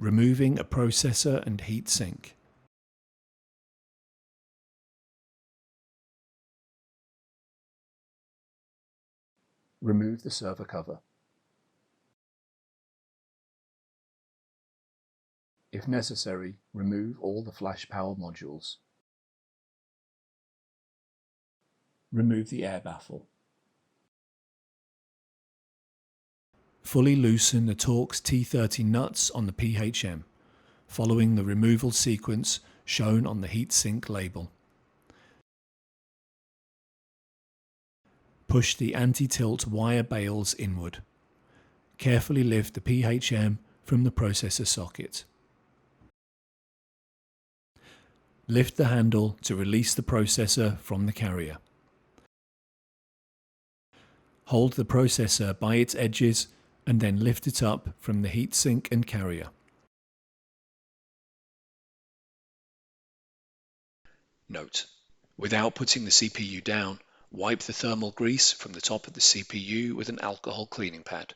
removing a processor and heatsink. Remove the server cover. If necessary, remove all the flash power modules. Remove the air baffle. Fully loosen the Torx T30 nuts on the PHM, following the removal sequence shown on the heatsink label. Push the anti-tilt wire bales inward. Carefully lift the PHM from the processor socket. Lift the handle to release the processor from the carrier. Hold the processor by its edges and then lift it up from the heatsink and carrier. Note: without putting the CPU down, wipe the thermal grease from the top of the CPU with an alcohol cleaning pad.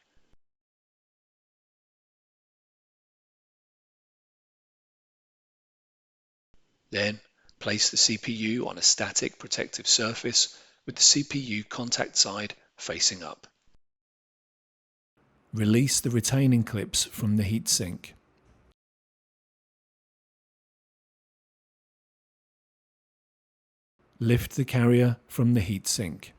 Then, place the CPU on a static protective surface with the CPU contact side facing up. Release the retaining clips from the heatsink. Lift the carrier from the heatsink.